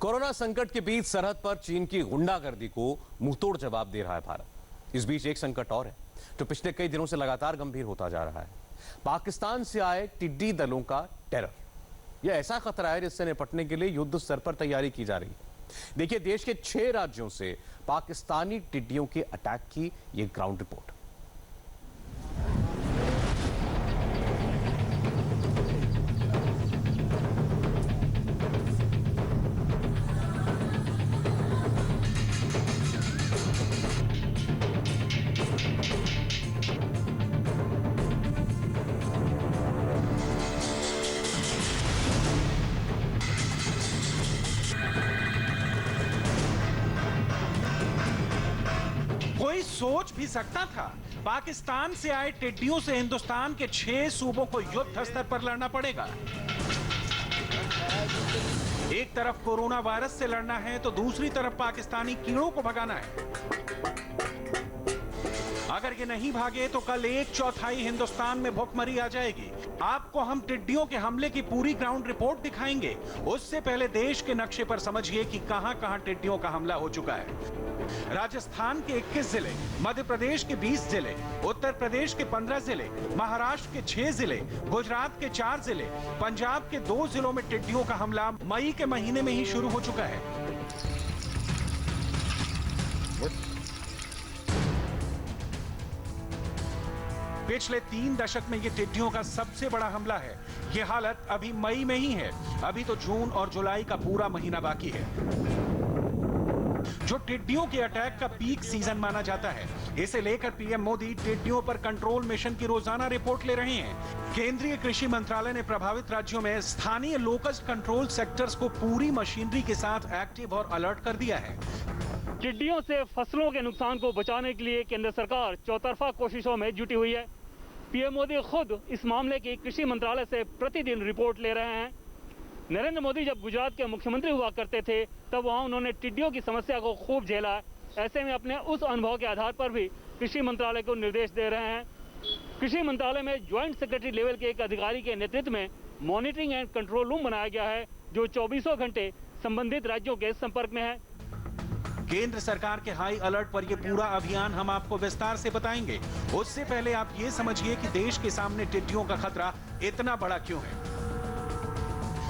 Corona संकट के बीच सरहद पर चीन की गुंडागर्दी को मुंहतोड़ जवाब दे रहा है भारत। इस बीच एक संकट और है जो पिछले कई दिनों से लगातार गंभीर होता जा रहा है। पाकिस्तान से आए टिड्डी दलों का टेरर। यह ऐसा खतरा है जिससे निपटने के लिए युद्ध स्तर पर तैयारी की जा रही है। देखिए देश के 6 राज्यों से पाकिस्तानी टिड्डियों के अटैक की ये ग्राउंड रिपोर्ट। कोई सोच भी सकता था पाकिस्तान से आए टिड्डियों से हिंदुस्तान के 6 सूबों को युद्ध स्तर पर लड़ना पड़ेगा। एक तरफ कोरोना वायरस से लड़ना है तो दूसरी तरफ पाकिस्तानी कीड़ों को भगाना है। अगर ये नहीं भागे तो कल 1/4 हिंदुस्तान में भूखमरी आ जाएगी। आपको हम टिड्डियों के हमले की पूरी ग्राउंड रिपोर्ट दिखाएंगे। उससे पहले देश के नक्शे पर समझिए कि कहां-कहां टिड्डियों का हमला हो चुका है। राजस्थान के 21 जिले, मध्य प्रदेश के 20 जिले, उत्तर प्रदेश के 15 जिले, महाराष्ट्र के 6 जिले, गुजरात के 4 जिले, पंजाब के 2 जिलों में टिड्डियों का हमला मई के महीने में ही शुरू हो चुका है। पिछले 3 दशक में ये टिड्डियों का सबसे बड़ा हमला है। ये हालत अभी मई में ही है। अभी तो जून और जुलाई का पूरा महीना बाकी है, जो टिड्डियों के अटैक का पीक सीजन माना जाता है। इसे लेकर पीएम मोदी टिड्डियों पर कंट्रोल मिशन की रोजाना रिपोर्ट ले रहे हैं। केंद्रीय कृषि मंत्रालय ने प्रभावित राज्यों में स्थानीय लोकस्ट कंट्रोल सेक्टर्स को पूरी मशीनरी के साथ एक्टिव और अलर्ट कर दिया है। टिड्डियों से फसलों के नुकसान को बचाने के लिए केंद्र सरकार चौतरफा कोशिशों में जुटी हुई है। पीएम मोदी खुद इस मामले की कृषि मंत्रालय से प्रतिदिन रिपोर्ट ले रहे हैं। नरेंद्र मोदी जब गुजरात के मुख्यमंत्री हुआ करते थे तब वहां उन्होंने टिड्डियों की समस्या को खूब झेला। ऐसे में अपने उस अनुभव के आधार पर भी कृषि मंत्रालय को निर्देश दे रहे हैं। कृषि मंत्रालय में ज्वाइंट सेक्रेटरी लेवल के एक अधिकारी के नेतृत्व में मॉनिटरिंग एंड कंट्रोल रूम बनाया गया है, जो 24 घंटे संबंधित राज्यों के संपर्क में है। केंद्र सरकार के हाई अलर्ट पर यह पूरा अभियान हम आपको विस्तार से बताएंगे। उससे पहले आप ये समझिए कि देश के सामने टिड्डियों का खतरा इतना बड़ा क्यों है।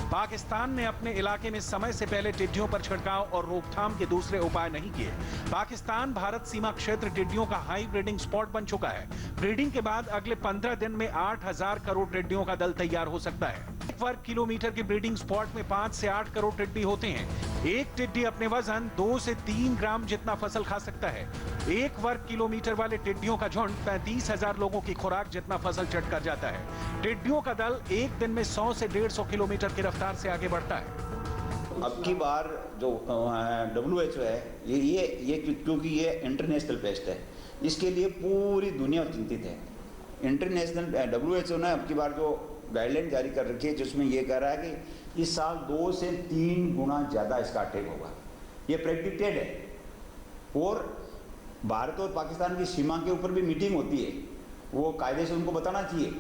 पाकिस्तान ने अपने इलाके में समय से पहले टिड्डियों पर छिड़काव और रोकथाम के दूसरे उपाय नहीं किए। पाकिस्तान भारत सीमा क्षेत्र टिड्डियों का हाई ब्रीडिंग स्पॉट बन चुका है। ब्रीडिंग के बाद अगले 15 दिन में 8000 करोड़ टिड्डियों का दल तैयार हो सकता है। 1 वर्ग किलोमीटर के ब्रीडिंग स्पॉट में 5 से 8 करोड़ टिड्डी होते हैं। एक टिड्डी अपने वजन 2 से 3 ग्राम जितना फसल खा सकता है। 1 वर्ग किलोमीटर वाले टिड्डियों का झुंड 35,000 लोगों की खुराक जितना फसल चट कर जाता है। टिड्डियों का दल एक दिन में 100 से 150 किलोमीटर की रफ्तार से आगे बढ़ता है। अब की बार जो WHO है ये क्योंकि ये इंटरनेशनल पेस्ट है, इसके लिए पूरी दुनिया चिंतित है। इंटरनेशनल WHO ने अब की बार जो गाइडलाइन जारी कर रखी है जिसमें ये कह रहा है कि इस साल 2 से 3 गुना ज़्यादा इसका अटैक होगा। ये प्रेडिक्टेड है। और भारत और पाकिस्तान की सीमा के ऊपर भी मीटिंग होती है, वो कायदे से उनको बताना चाहिए।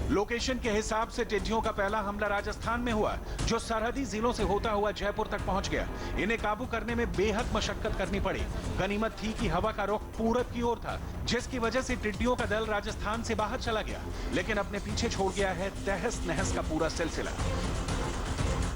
लोकेशन के हिसाब से टिड्डियों का पहला हमला राजस्थान में हुआ, जो सरहदी जिलों से होता हुआ जयपुर तक पहुंच गया। इन्हें काबू करने में बेहद मशक्कत करनी पड़ी। गनीमत थी कि हवा का रुख पूरब की ओर था, जिसकी वजह से टिड्डियों का दल राजस्थान से बाहर चला गया, लेकिन अपने पीछे छोड़ गया है तहस नहस का पूरा सिलसिला।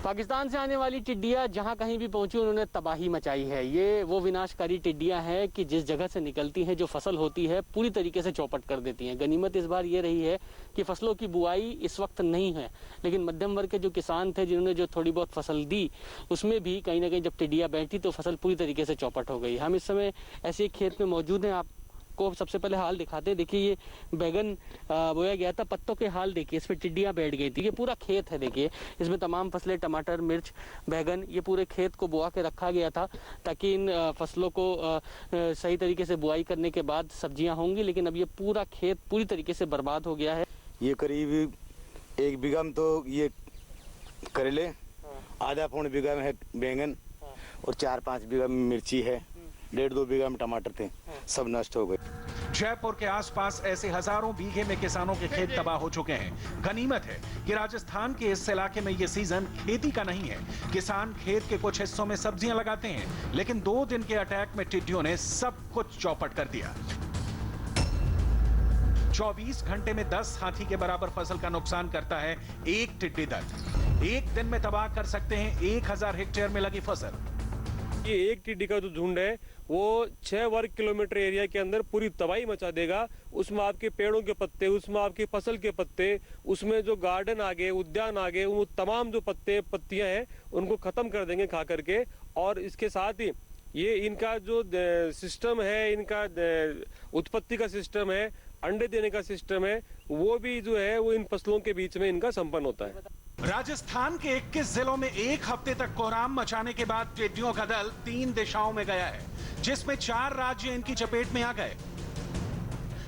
पाकिस्तान से आने वाली टिड्डियां जहां कहीं भी पहुंची उन्होंने तबाही मचाई है। ये वो विनाशकारी टिड्डियां हैं कि जिस जगह से निकलती हैं, जो फसल होती है पूरी तरीके से चौपट कर देती हैं। गनीमत इस बार ये रही है कि फसलों की बुआई इस वक्त नहीं है, लेकिन मध्यम वर्ग के जो किसान थे जिन्होंने जो थोड़ी बहुत फसल दी, उसमें भी कहीं ना कहीं जब टिड्डियां बैठी तो फसल पूरी तरीके से चौपट हो गई। हम इस समय ऐसे एक खेत में मौजूद हैं। आपको सबसे पहले हाल दिखाते हैं। देखिए ये बैगन बोया गया था, पत्तों के हाल देखिए, इस पर टिड्डियां बैठ गई थी। ये पूरा खेत है, देखिए इसमें तमाम फसलें, टमाटर, मिर्च, बैगन, ये पूरे खेत को बोआ के रखा गया था ताकि इन फसलों को सही तरीके से बुआई करने के बाद सब्जियां होंगी। लेकिन अब ये पूरा खेत पूरी तरीके से बर्बाद हो गया है। ये करीब 1 बीघा में तो ये करेले, आधा पौन बीघा में है बैंगन और 4-5 बीघा में मिर्ची है, 1.5-2 बीघा में टमाटर थे, सब नष्ट हो गए। जयपुर के आसपास ऐसे हजारों बीघे में किसानों के खेत तबाह हो चुके हैं। गनीमत है कि राजस्थान के इस इलाके में ये सीजन खेती का नहीं है। किसान खेत के कुछ हिस्सों में सब्जियां लगाते हैं, लेकिन 2 दिन के अटैक में टिड्डियों ने सब कुछ चौपट कर दिया। 24 घंटे में 10 हाथी के बराबर फसल का नुकसान करता है एक टिड्डी दल। एक दिन में तबाह कर सकते हैं 1000 हेक्टेयर में लगी फसल। ये एक टिड्डी का जो झुंड है वो 6 वर्ग किलोमीटर एरिया के अंदर पूरी तबाही मचा देगा। उसमें आपके पेड़ों के पत्ते, उसमें आपकी फसल के पत्ते, उसमें जो गार्डन आ गए, उद्यान आ गए, वो तमाम जो पत्ते पत्तियां हैं उनको खत्म कर देंगे खा करके। और इसके साथ ही ये इनका जो सिस्टम है, इनका उत्पत्ति का सिस्टम है, अंडे देने का सिस्टम है, वो भी जो है वो इन फसलों के बीच में इनका संपन्न होता है। राजस्थान के 21 जिलों में एक हफ्ते तक कोहराम मचाने के बाद टिड्डियों का दल 3 दिशाओं में गया है, जिसमें 4 राज्य इनकी चपेट में आ गए।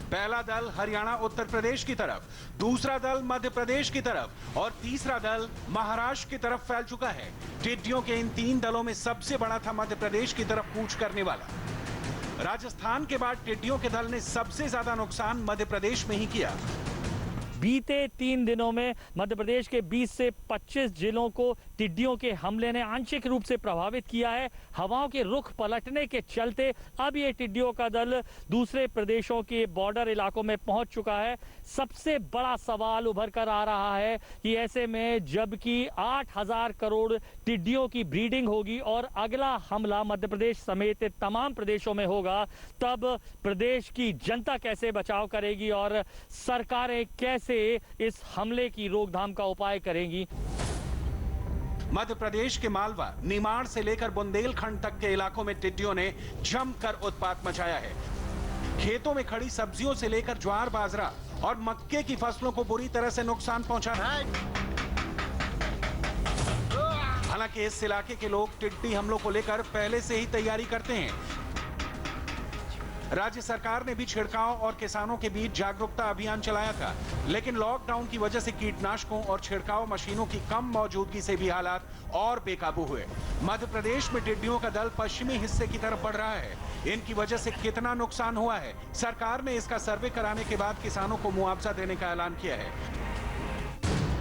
पहला दल हरियाणा उत्तर प्रदेश की तरफ, दूसरा दल मध्य प्रदेश की तरफ और तीसरा दल महाराष्ट्र की तरफ फैल चुका है। टिड्डियों के इन 3 दलों में सबसे बड़ा था मध्य प्रदेश की तरफ कूच करने वाला। राजस्थान के बाद टिड्डियों के दल ने सबसे ज्यादा नुकसान मध्य प्रदेश में ही किया। बीते 3 दिनों में मध्य प्रदेश के 20 से 25 जिलों को टिड्डियों के हमले ने आंशिक रूप से प्रभावित किया है। हवाओं के रुख पलटने के चलते अब ये टिड्डियों का दल दूसरे प्रदेशों के बॉर्डर इलाकों में पहुंच चुका है। सबसे बड़ा सवाल उभर कर आ रहा है कि ऐसे में जबकि 8000 करोड़ टिड्डियों की ब्रीडिंग होगी और अगला हमला मध्य प्रदेश समेत तमाम प्रदेशों में होगा, तब प्रदेश की जनता कैसे बचाव करेगी और सरकारें कैसे इस हमले की रोकथाम का उपाय करेंगी। मध्य प्रदेश के मालवा, निमाड़ से लेकर बुंदेलखंड तक के इलाकों में टिड्डियों ने जमकर उत्पात मचाया है। खेतों में खड़ी सब्जियों से लेकर ज्वार, बाजरा और मक्के की फसलों को बुरी तरह से नुकसान पहुंचा है। हालांकि इस इलाके के लोग टिड्डी हमलों को लेकर पहले से ही तैयारी करते हैं। राज्य सरकार ने भी छिड़काव और किसानों के बीच जागरूकता अभियान चलाया था, लेकिन लॉकडाउन की वजह से कीटनाशकों और छिड़काव मशीनों की कम मौजूदगी से भी हालात और बेकाबू हुए। मध्य प्रदेश में टिड्डियों का दल पश्चिमी हिस्से की तरफ बढ़ रहा है। इनकी वजह से कितना नुकसान हुआ है, सरकार ने इसका सर्वे कराने के बाद किसानों को मुआवजा देने का ऐलान किया है।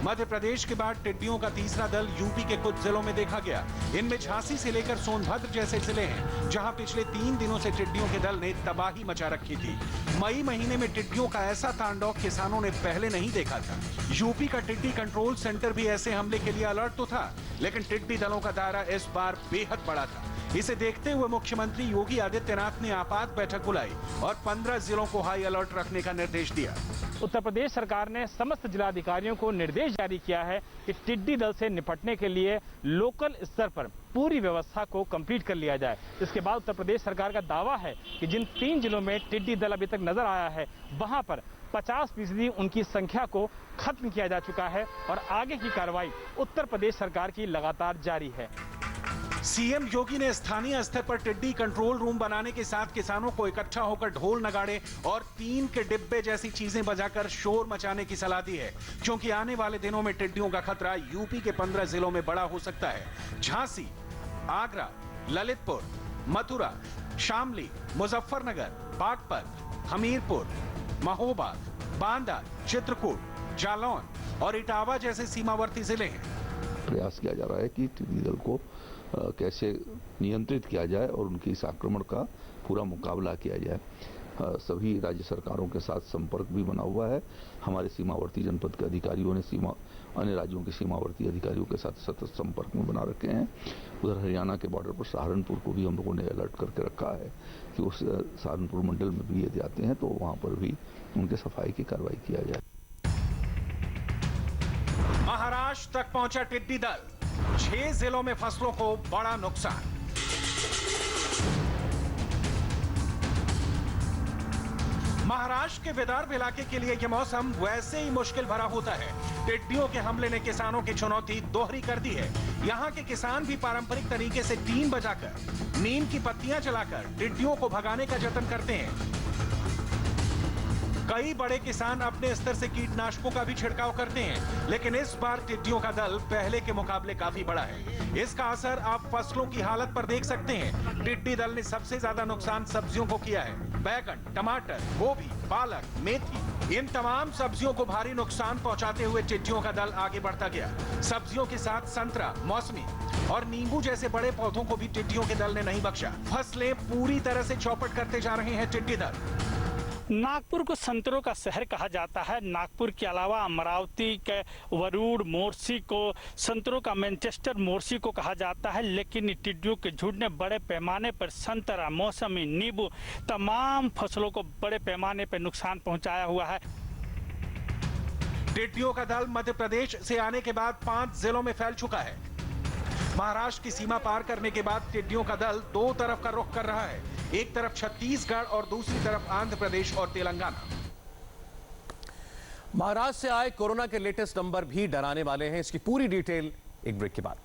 मध्य प्रदेश के बाद टिड्डियों का तीसरा दल यूपी के कुछ जिलों में देखा गया। इनमें झांसी से लेकर सोनभद्र जैसे जिले हैं, जहां पिछले 3 दिनों से टिड्डियों के दल ने तबाही मचा रखी थी। मई महीने में टिड्डियों का ऐसा तांडव किसानों ने पहले नहीं देखा था। यूपी का टिड्डी कंट्रोल सेंटर भी ऐसे हमले के लिए अलर्ट तो था, लेकिन टिड्डी दलों का दायरा इस बार बेहद बड़ा था। इसे देखते हुए मुख्यमंत्री योगी आदित्यनाथ ने आपात बैठक बुलाई और 15 जिलों को हाई अलर्ट रखने का निर्देश दिया। उत्तर प्रदेश सरकार ने समस्त जिलाधिकारियों को निर्देश जारी किया है कि टिड्डी दल से निपटने के लिए लोकल स्तर पर पूरी व्यवस्था को कंप्लीट कर लिया जाए। इसके बाद उत्तर प्रदेश सरकार का दावा है कि जिन 3 जिलों में टिड्डी दल अभी तक नजर आया है, वहां पर 50% उनकी संख्या को खत्म किया जा चुका है और आगे की कार्रवाई उत्तर प्रदेश सरकार की लगातार जारी है। सीएम योगी ने स्थानीय स्तर पर टिड्डी कंट्रोल रूम बनाने के साथ किसानों को इकट्ठा होकर ढोल नगाड़े और टीन के डिब्बे जैसी चीजें बजाकर शोर मचाने की सलाह दी है, क्योंकि आने वाले दिनों में टिड्डियों का खतरा यूपी के 15 जिलों में बड़ा हो सकता है। झांसी, आगरा, ललितपुर, मथुरा, शामली, मुजफ्फरनगर, बागपत, हमीरपुर, महोबा, बांदा, चित्रकूट, जालौन और इटावा जैसे सीमावर्ती जिले हैं। प्रयास किया जा रहा है कि टिड्डी दल को कैसे नियंत्रित किया जाए और उनके इस आक्रमण का पूरा मुकाबला किया जाए। सभी राज्य सरकारों के साथ संपर्क भी बना हुआ है। हमारे सीमावर्ती जनपद के अधिकारियों ने अन्य राज्यों के सीमावर्ती अधिकारियों के साथ सतत संपर्क में बना रखे हैं। उधर हरियाणा के बॉर्डर पर सहारनपुर को भी हम लोगों ने अलर्ट करके रखा है कि उस सहारनपुर मंडल में भी यदि आते हैं तो वहाँ पर भी उनके सफाई की कार्रवाई किया जाए। महाराष्ट्र तक पहुंचा टिड्डी दल, 6 जिलों में फसलों को बड़ा नुकसान। महाराष्ट्र के विदर्भ इलाके के लिए यह मौसम वैसे ही मुश्किल भरा होता है। टिड्डियों के हमले ने किसानों की चुनौती दोहरी कर दी है। यहाँ के किसान भी पारंपरिक तरीके से टीन बजाकर, नीम की पत्तियां जलाकर टिड्डियों को भगाने का जतन करते हैं। कई बड़े किसान अपने स्तर से कीटनाशकों का भी छिड़काव करते हैं, लेकिन इस बार टिड्डियों का दल पहले के मुकाबले काफी बड़ा है। इसका असर आप फसलों की हालत पर देख सकते हैं। टिड्डी दल ने सबसे ज्यादा नुकसान सब्जियों को किया है। बैगन, टमाटर, गोभी, पालक, मेथी, इन तमाम सब्जियों को भारी नुकसान पहुंचाते हुए टिड्डियों का दल आगे बढ़ता गया। सब्जियों के साथ संतरा, मौसमी और नींबू जैसे बड़े पौधों को भी टिड्डियों के दल ने नहीं बख्शा। फसलें पूरी तरह से चौपट करते जा रहे हैं टिड्डी दल। नागपुर को संतरों का शहर कहा जाता है। नागपुर के अलावा अमरावती के वरुड़, मोर्शी को संतरों का मैनचेस्टर मोर्शी को कहा जाता है, लेकिन टिड्डियों के झुंड ने बड़े पैमाने पर संतरा, मौसमी, नींबू तमाम फसलों को बड़े पैमाने पर नुकसान पहुंचाया हुआ है। टिड्डियों का दल मध्य प्रदेश से आने के बाद 5 जिलों में फैल चुका है। महाराष्ट्र की सीमा पार करने के बाद टिड्डियों का दल 2 तरफ का रुख कर रहा है, एक तरफ छत्तीसगढ़ और दूसरी तरफ आंध्र प्रदेश और तेलंगाना। महाराष्ट्र से आए कोरोना के लेटेस्ट नंबर भी डराने वाले हैं। इसकी पूरी डिटेल एक ब्रेक के बाद।